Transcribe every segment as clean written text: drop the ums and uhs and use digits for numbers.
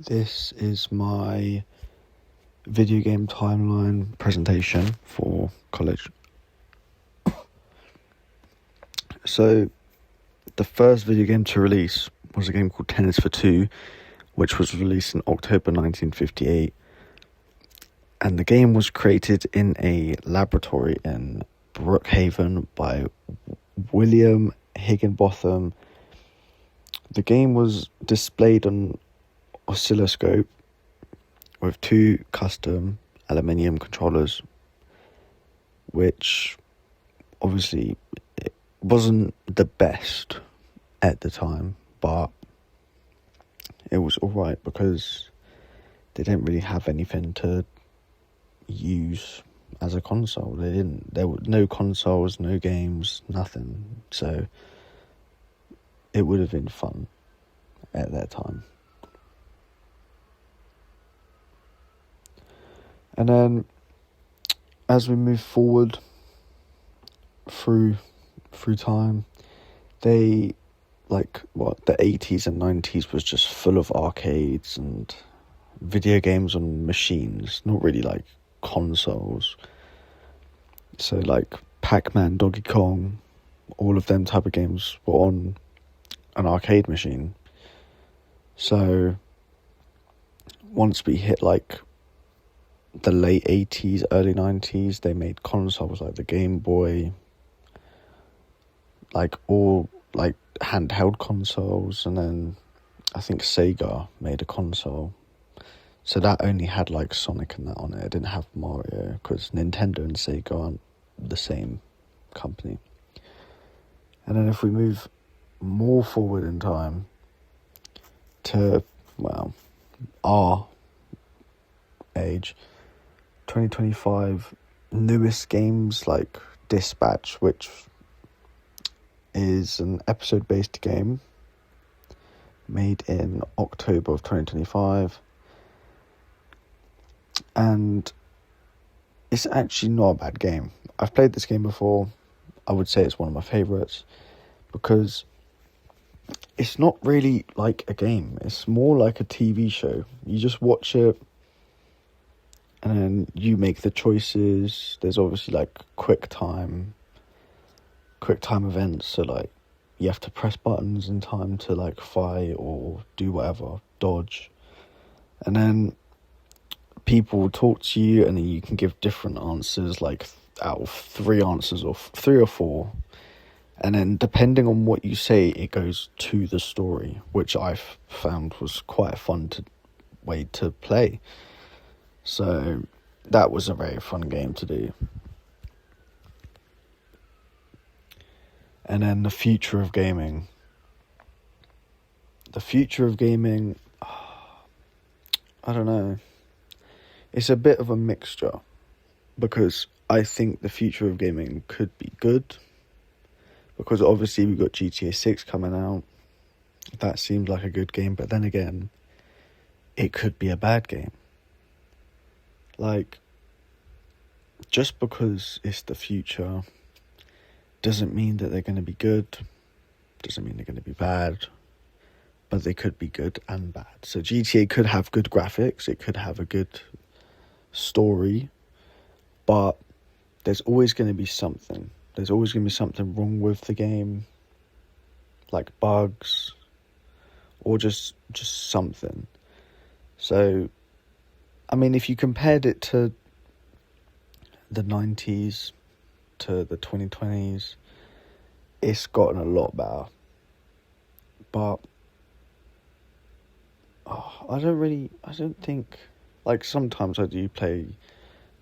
This is my video game timeline presentation for college. So, the first video game to release was a game called Tennis for Two, which was released in October 1958. And the game was created in a laboratory in Brookhaven by William Higginbotham. The game was displayed on oscilloscope with two custom aluminium controllers, which obviously it wasn't the best at the time, but it was alright because they didn't really have anything to use as a console. There were no consoles, no games, nothing, so it would have been fun at that time. And then as we move forward through time, the 80s and 90s was just full of arcades and video games on machines, not really like consoles. So like Pac-Man, Donkey Kong, all of them type of games were on an arcade machine. So once we hit like the late 80s, early 90s, they made consoles like the Game Boy, like all like handheld consoles, and then I think Sega made a console. So that only had like Sonic and that on it. It didn't have Mario because Nintendo and Sega aren't the same company. And then if we move more forward in time to, our age, 2025, newest games like Dispatch, which is an episode-based game made in October of 2025. And it's actually not a bad game. I've played this game before. I would say it's one of my favourites because it's not really like a game. It's more like a TV show. You just watch it and then you make the choices. There's obviously like quick time events, so like you have to press buttons in time to like fight or do whatever, dodge. And then people will talk to you and then you can give different answers, like out of three answers or three or four. And then depending on what you say, it goes to the story, which I found was quite a fun way to play. So that was a very fun game to do. And then the future of gaming. The future of gaming, I don't know. It's a bit of a mixture because I think the future of gaming could be good because obviously we've got GTA 6 coming out. That seems like a good game, but then again, it could be a bad game. Like, just because it's the future doesn't mean that they're going to be good, doesn't mean they're going to be bad, but they could be good and bad. So GTA could have good graphics, it could have a good story, but there's always going to be something. There's always going to be something wrong with the game, like bugs, or just something. So, I mean, if you compared it to the 90s to the 2020s, it's gotten a lot better. But I don't think, like, sometimes I do play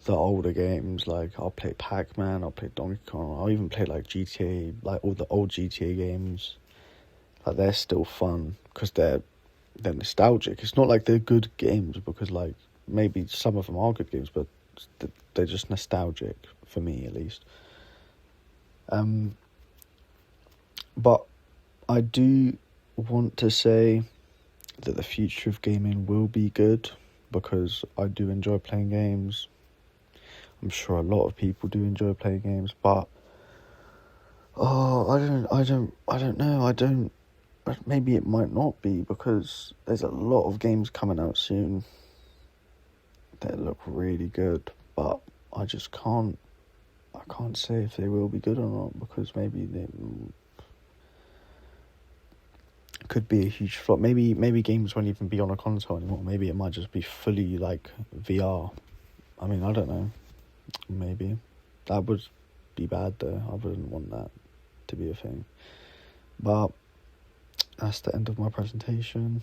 the older games, like I'll play Pac-Man, I'll play Donkey Kong, I'll even play like GTA, like all the old GTA games. Like, they're still fun because they're nostalgic. It's not like they're good games because like maybe some of them are good games, but they're just nostalgic for me at least. But I do want to say that the future of gaming will be good because I do enjoy playing games. I'm sure a lot of people do enjoy playing games, but I don't know. I don't But maybe it might not be, because there's a lot of games coming out soon that look really good, but I can't say if they will be good or not, because maybe they could be a huge flop. Maybe games won't even be on a console anymore. Maybe it might just be fully like VR. I mean, I don't know. Maybe that would be bad though. I wouldn't want that to be a thing. But that's the end of my presentation.